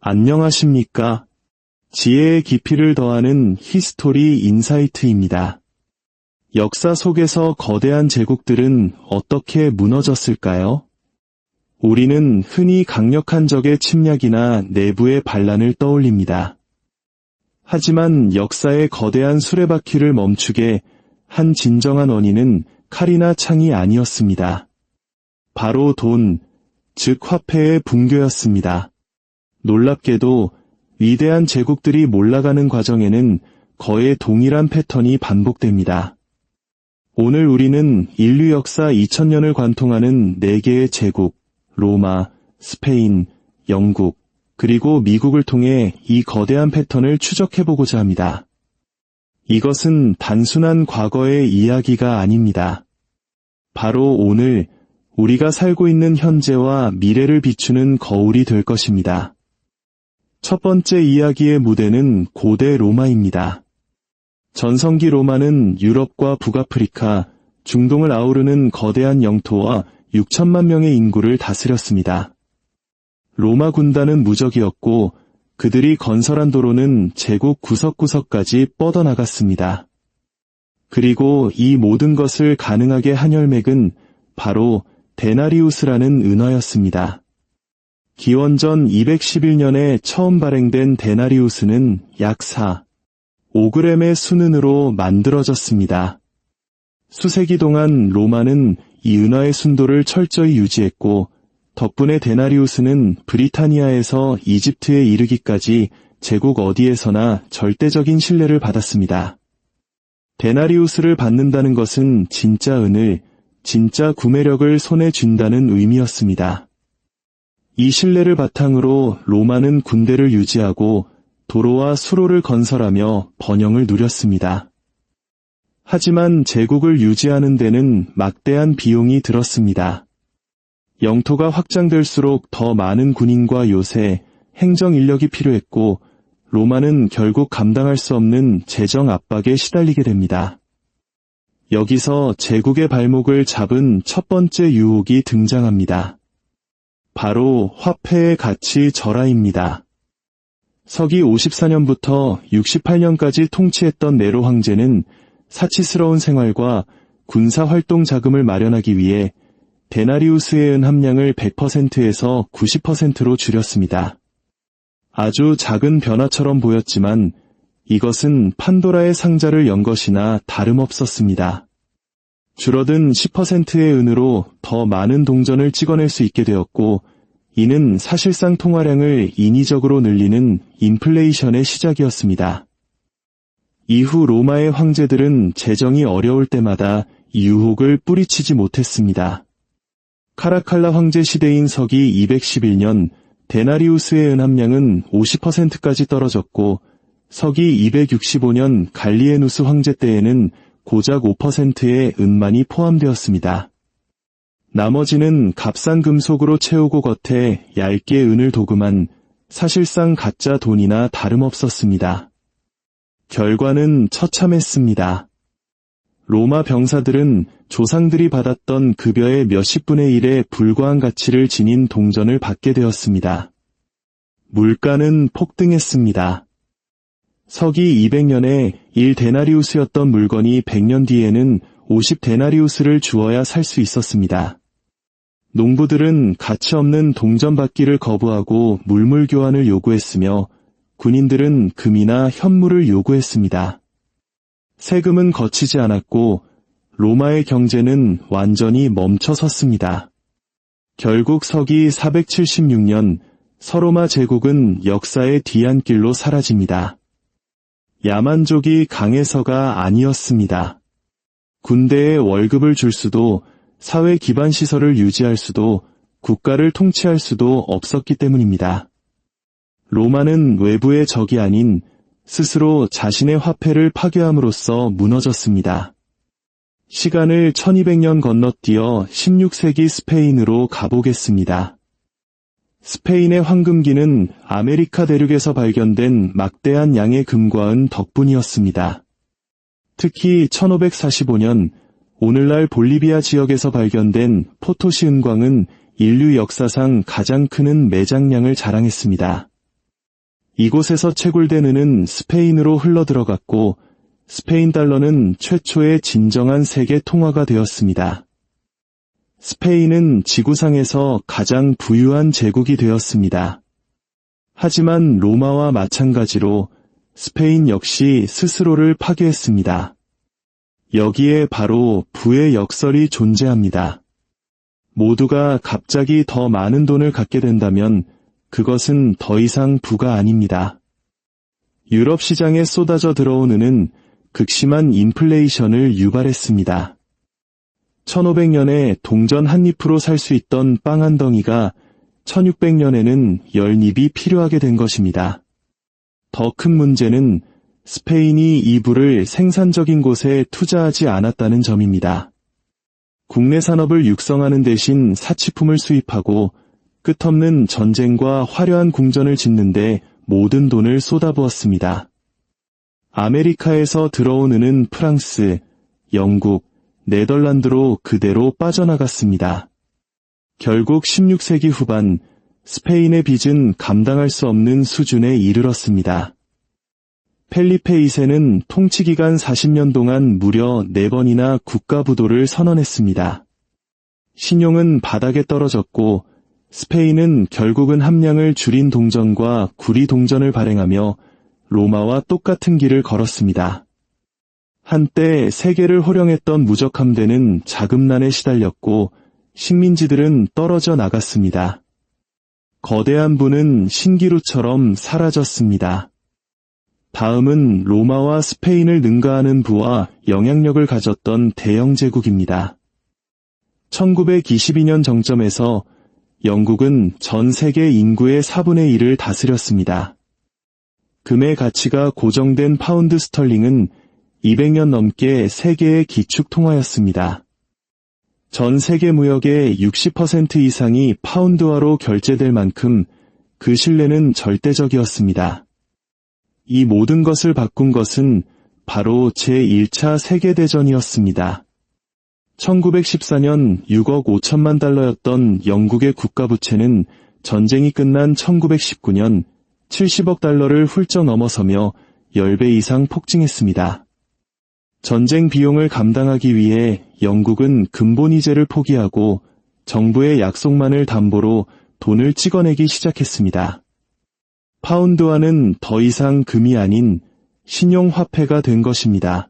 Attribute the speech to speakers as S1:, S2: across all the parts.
S1: 안녕하십니까? 지혜의 깊이를 더하는 히스토리 인사이트입니다. 역사 속에서 거대한 제국들은 어떻게 무너졌을까요? 우리는 흔히 강력한 적의 침략이나 내부의 반란을 떠올립니다. 하지만 역사의 거대한 수레바퀴를 멈추게 한 진정한 원인은 칼이나 창이 아니었습니다. 바로 돈, 즉 화폐의 붕괴였습니다. 놀랍게도 위대한 제국들이 몰락하는 과정에는 거의 동일한 패턴이 반복됩니다. 오늘 우리는 인류 역사 2000년을 관통하는 4개의 제국, 로마, 스페인, 영국, 그리고 미국을 통해 이 거대한 패턴을 추적해보고자 합니다. 이것은 단순한 과거의 이야기가 아닙니다. 바로 오늘 우리가 살고 있는 현재와 미래를 비추는 거울이 될 것입니다. 첫 번째 이야기의 무대는 고대 로마입니다. 전성기 로마는 유럽과 북아프리카, 중동을 아우르는 거대한 영토와 6천만 명의 인구를 다스렸습니다. 로마 군단은 무적이었고 그들이 건설한 도로는 제국 구석구석까지 뻗어나갔습니다. 그리고 이 모든 것을 가능하게 한 혈맥은 바로 데나리우스라는 은화였습니다. 기원전 211년에 처음 발행된 데나리우스는 약 5g의 순은으로 만들어졌습니다. 수세기 동안 로마는 이 은화의 순도를 철저히 유지했고 덕분에 데나리우스는 브리타니아에서 이집트에 이르기까지 제국 어디에서나 절대적인 신뢰를 받았습니다. 데나리우스를 받는다는 것은 진짜 은을, 진짜 구매력을 손에 쥔다는 의미였습니다. 이 신뢰를 바탕으로 로마는 군대를 유지하고 도로와 수로를 건설하며 번영을 누렸습니다. 하지만 제국을 유지하는 데는 막대한 비용이 들었습니다. 영토가 확장될수록 더 많은 군인과 요새, 행정 인력이 필요했고 로마는 결국 감당할 수 없는 재정 압박에 시달리게 됩니다. 여기서 제국의 발목을 잡은 첫 번째 유혹이 등장합니다. 바로 화폐의 가치 절하입니다. 서기 54년부터 68년까지 통치했던 네로 황제는 사치스러운 생활과 군사활동 자금을 마련하기 위해 데나리우스의 은 함량을 100%에서 90%로 줄였습니다. 아주 작은 변화처럼 보였지만 이것은 판도라의 상자를 연 것이나 다름없었습니다. 줄어든 10%의 은으로 더 많은 동전을 찍어낼 수 있게 되었고 이는 사실상 통화량을 인위적으로 늘리는 인플레이션의 시작이었습니다. 이후 로마의 황제들은 재정이 어려울 때마다 이 유혹을 뿌리치지 못했습니다. 카라칼라 황제 시대인 서기 211년 데나리우스의 은 함량은 50%까지 떨어졌고 서기 265년 갈리에누스 황제 때에는 고작 5%의 은만이 포함되었습니다. 나머지는 값싼 금속으로 채우고 겉에 얇게 은을 도금한 사실상 가짜 돈이나 다름없었습니다. 결과는 처참했습니다. 로마 병사들은 조상들이 받았던 급여의 몇십 분의 1에 불과한 가치를 지닌 동전을 받게 되었습니다. 물가는 폭등했습니다. 서기 200년에 1데나리우스였던 물건이 100년 뒤에는 50데나리우스를 주어야 살 수 있었습니다. 농부들은 가치 없는 동전 받기를 거부하고 물물 교환을 요구했으며 군인들은 금이나 현물을 요구했습니다. 세금은 거치지 않았고 로마의 경제는 완전히 멈춰섰습니다. 결국 서기 476년 서로마 제국은 역사의 뒤안길로 사라집니다. 야만족이 강해서가 아니었습니다. 군대에 월급을 줄 수도 사회 기반 시설을 유지할 수도 국가를 통치할 수도 없었기 때문입니다. 로마는 외부의 적이 아닌 스스로 자신의 화폐를 파괴함으로써 무너졌습니다. 시간을 1200년 건너뛰어 16세기 스페인으로 가보겠습니다. 스페인의 황금기는 아메리카 대륙에서 발견된 막대한 양의 금과 은 덕분이었습니다. 특히 1545년 오늘날 볼리비아 지역에서 발견된 포토시 은광은 인류 역사상 가장 큰 은 매장량을 자랑했습니다. 이곳에서 채굴된 은은 스페인으로 흘러들어갔고 스페인 달러는 최초의 진정한 세계 통화가 되었습니다. 스페인은 지구상에서 가장 부유한 제국이 되었습니다. 하지만 로마와 마찬가지로 스페인 역시 스스로를 파괴했습니다. 여기에 바로 부의 역설이 존재합니다. 모두가 갑자기 더 많은 돈을 갖게 된다면 그것은 더 이상 부가 아닙니다. 유럽 시장에 쏟아져 들어온 은은 극심한 인플레이션을 유발했습니다. 1500년에 동전 한 입으로 살 수 있던 빵 한 덩이가 1600년에는 10입이 필요하게 된 것입니다. 더 큰 문제는 스페인이 이 부를 생산적인 곳에 투자하지 않았다는 점입니다. 국내 산업을 육성하는 대신 사치품을 수입하고 끝없는 전쟁과 화려한 궁전을 짓는데 모든 돈을 쏟아부었습니다. 아메리카에서 들어온 은은 프랑스, 영국, 네덜란드로 그대로 빠져나갔습니다. 결국 16세기 후반 스페인의 빚은 감당할 수 없는 수준에 이르렀습니다. 펠리페 2세는 통치기간 40년 동안 무려 4번이나 국가부도를 선언했습니다. 신용은 바닥에 떨어졌고 스페인은 결국은 함량을 줄인 동전과 구리 동전을 발행하며 로마와 똑같은 길을 걸었습니다. 한때 세계를 호령했던 무적함대는 자금난에 시달렸고 식민지들은 떨어져 나갔습니다. 거대한 부는 신기루처럼 사라졌습니다. 다음은 로마와 스페인을 능가하는 부와 영향력을 가졌던 대영 제국입니다. 1922년 정점에서 영국은 전 세계 인구의 4분의 1을 다스렸습니다. 금의 가치가 고정된 파운드 스털링은 200년 넘게 세계의 기축 통화였습니다. 전 세계 무역의 60% 이상이 파운드화로 결제될 만큼 그 신뢰는 절대적이었습니다. 이 모든 것을 바꾼 것은 바로 제1차 세계대전이었습니다. 1914년 6억 5천만 달러였던 영국의 국가부채는 전쟁이 끝난 1919년 70억 달러를 훌쩍 넘어서며 10배 이상 폭증했습니다. 전쟁 비용을 감당하기 위해 영국은 근본이자를 포기하고 정부의 약속만을 담보로 돈을 찍어내기 시작했습니다. 파운드화는 더 이상 금이 아닌 신용화폐가 된 것입니다.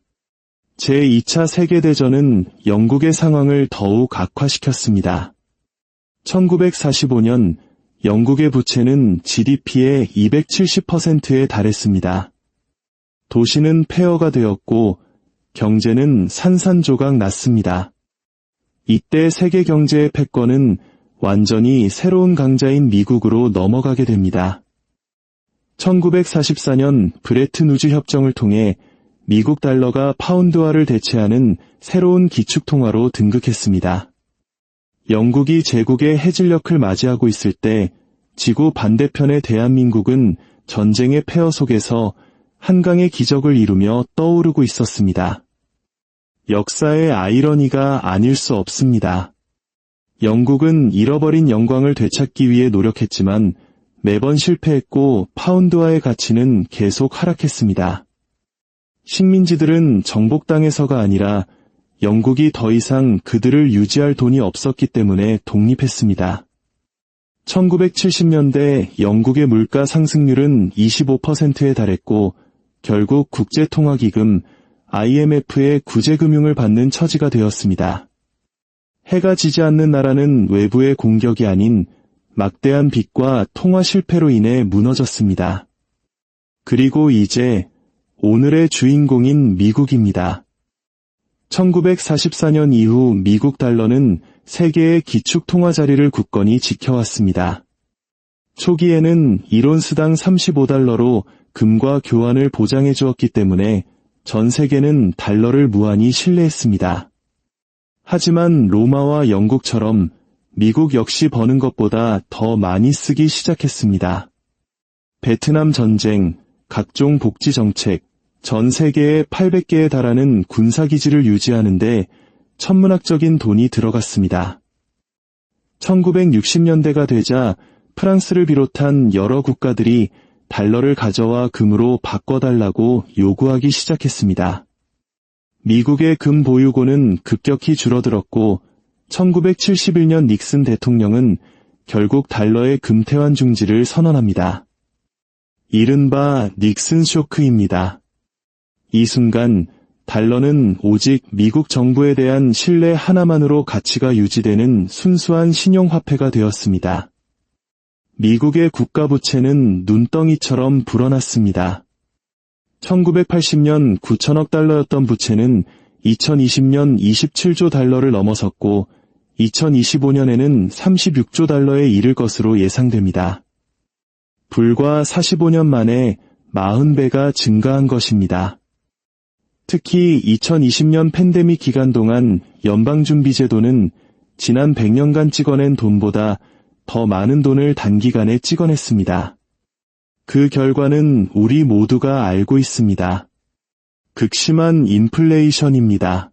S1: 제2차 세계대전은 영국의 상황을 더욱 악화시켰습니다. 1945년 영국의 부채는 GDP의 270%에 달했습니다. 도시는 폐허가 되었고 경제는 산산조각 났습니다. 이때 세계 경제의 패권은 완전히 새로운 강자인 미국으로 넘어가게 됩니다. 1944년 브레튼-우즈 협정을 통해 미국 달러가 파운드화를 대체하는 새로운 기축통화로 등극했습니다. 영국이 제국의 해질녘을 맞이하고 있을 때 지구 반대편의 대한민국은 전쟁의 폐허 속에서 한강의 기적을 이루며 떠오르고 있었습니다. 역사의 아이러니가 아닐 수 없습니다. 영국은 잃어버린 영광을 되찾기 위해 노력했지만 매번 실패했고 파운드화의 가치는 계속 하락했습니다. 식민지들은 정복당해서가 아니라 영국이 더 이상 그들을 유지할 돈이 없었기 때문에 독립했습니다. 1970년대 영국의 물가 상승률은 25%에 달했고 결국 국제통화기금 IMF의 구제금융을 받는 처지가 되었습니다. 해가 지지 않는 나라는 외부의 공격이 아닌 막대한 빚과 통화 실패로 인해 무너졌습니다. 그리고 이제 오늘의 주인공인 미국입니다. 1944년 이후 미국 달러는 세계의 기축 통화 자리를 굳건히 지켜왔습니다. 초기에는 1온스당 35달러로 금과 교환을 보장해 주었기 때문에 전 세계는 달러를 무한히 신뢰했습니다. 하지만 로마와 영국처럼 미국 역시 버는 것보다 더 많이 쓰기 시작했습니다. 베트남 전쟁, 각종 복지 정책, 전 세계에 800개에 달하는 군사기지를 유지하는데 천문학적인 돈이 들어갔습니다. 1960년대가 되자 프랑스를 비롯한 여러 국가들이 달러를 가져와 금으로 바꿔달라고 요구하기 시작했습니다. 미국의 금 보유고는 급격히 줄어들었고 1971년 닉슨 대통령은 결국 달러의 금태환 중지를 선언합니다. 이른바 닉슨 쇼크입니다. 이 순간 달러는 오직 미국 정부에 대한 신뢰 하나만으로 가치가 유지되는 순수한 신용화폐가 되었습니다. 미국의 국가부채는 눈덩이처럼 불어났습니다. 1980년 9천억 달러였던 부채는 2020년 27조 달러를 넘어섰고 2025년에는 36조 달러에 이를 것으로 예상됩니다. 불과 45년 만에 40배가 증가한 것입니다. 특히 2020년 팬데믹 기간 동안 연방준비제도는 지난 100년간 찍어낸 돈보다 더 많은 돈을 단기간에 찍어냈습니다. 그 결과는 우리 모두가 알고 있습니다. 극심한 인플레이션입니다.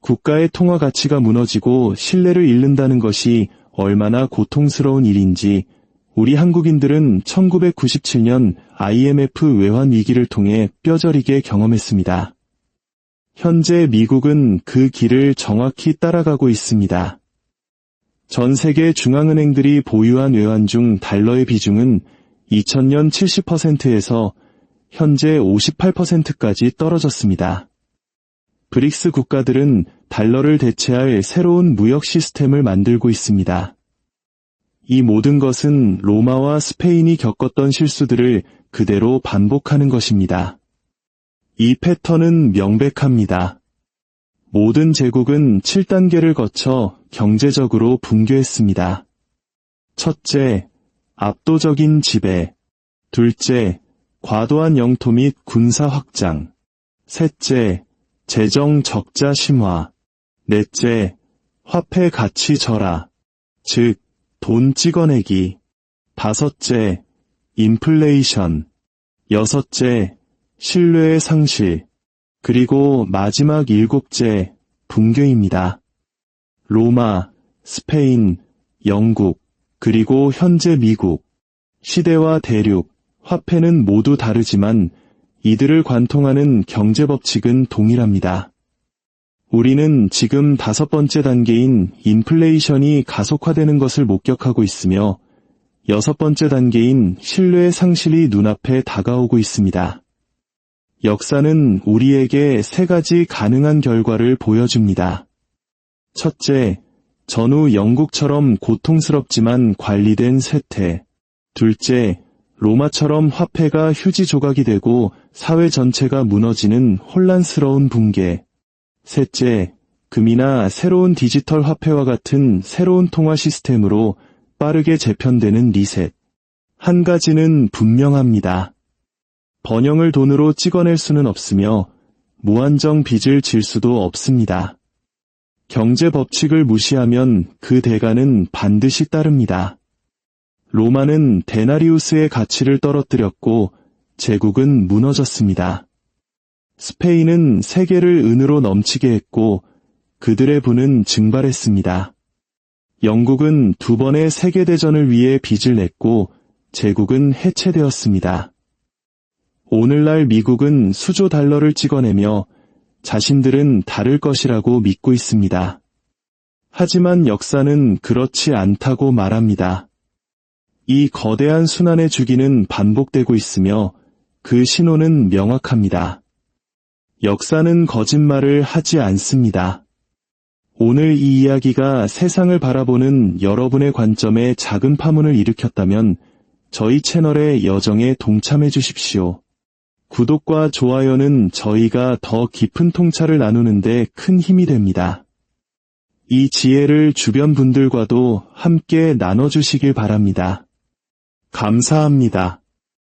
S1: 국가의 통화 가치가 무너지고 신뢰를 잃는다는 것이 얼마나 고통스러운 일인지 우리 한국인들은 1997년 IMF 외환 위기를 통해 뼈저리게 경험했습니다. 현재 미국은 그 길을 정확히 따라가고 있습니다. 전 세계 중앙은행들이 보유한 외환 중 달러의 비중은 2000년 70%에서 현재 58%까지 떨어졌습니다. 브릭스 국가들은 달러를 대체할 새로운 무역 시스템을 만들고 있습니다. 이 모든 것은 로마와 스페인이 겪었던 실수들을 그대로 반복하는 것입니다. 이 패턴은 명백합니다. 모든 제국은 7단계를 거쳐 경제적으로 붕괴했습니다. 첫째, 압도적인 지배. 둘째, 과도한 영토 및 군사 확장. 셋째, 재정 적자 심화. 넷째, 화폐 가치 절하. 즉, 돈 찍어내기. 다섯째, 인플레이션. 여섯째, 신뢰의 상실. 그리고 마지막 일곱째, 붕괴입니다. 로마, 스페인, 영국, 그리고 현재 미국. 시대와 대륙, 화폐는 모두 다르지만 이들을 관통하는 경제법칙은 동일합니다. 우리는 지금 5번째 단계인 인플레이션이 가속화되는 것을 목격하고 있으며 6번째 단계인 신뢰의 상실이 눈앞에 다가오고 있습니다. 역사는 우리에게 3가지 가능한 결과를 보여줍니다. 첫째, 전후 영국처럼 고통스럽지만 관리된 쇠퇴. 둘째, 로마처럼 화폐가 휴지 조각이 되고 사회 전체가 무너지는 혼란스러운 붕괴. 셋째, 금이나 새로운 디지털 화폐와 같은 새로운 통화 시스템으로 빠르게 재편되는 리셋. 한 가지는 분명합니다. 번영을 돈으로 찍어낼 수는 없으며 무한정 빚을 질 수도 없습니다. 경제 법칙을 무시하면 그 대가는 반드시 따릅니다. 로마는 데나리우스의 가치를 떨어뜨렸고 제국은 무너졌습니다. 스페인은 세계를 은으로 넘치게 했고 그들의 부는 증발했습니다. 영국은 2번의 세계대전을 위해 빚을 냈고 제국은 해체되었습니다. 오늘날 미국은 수조 달러를 찍어내며 자신들은 다를 것이라고 믿고 있습니다. 하지만 역사는 그렇지 않다고 말합니다. 이 거대한 순환의 주기는 반복되고 있으며 그 신호는 명확합니다. 역사는 거짓말을 하지 않습니다. 오늘 이 이야기가 세상을 바라보는 여러분의 관점에 작은 파문을 일으켰다면 저희 채널의 여정에 동참해 주십시오. 구독과 좋아요는 저희가 더 깊은 통찰을 나누는데 큰 힘이 됩니다. 이 지혜를 주변 분들과도 함께 나눠주시길 바랍니다. 감사합니다.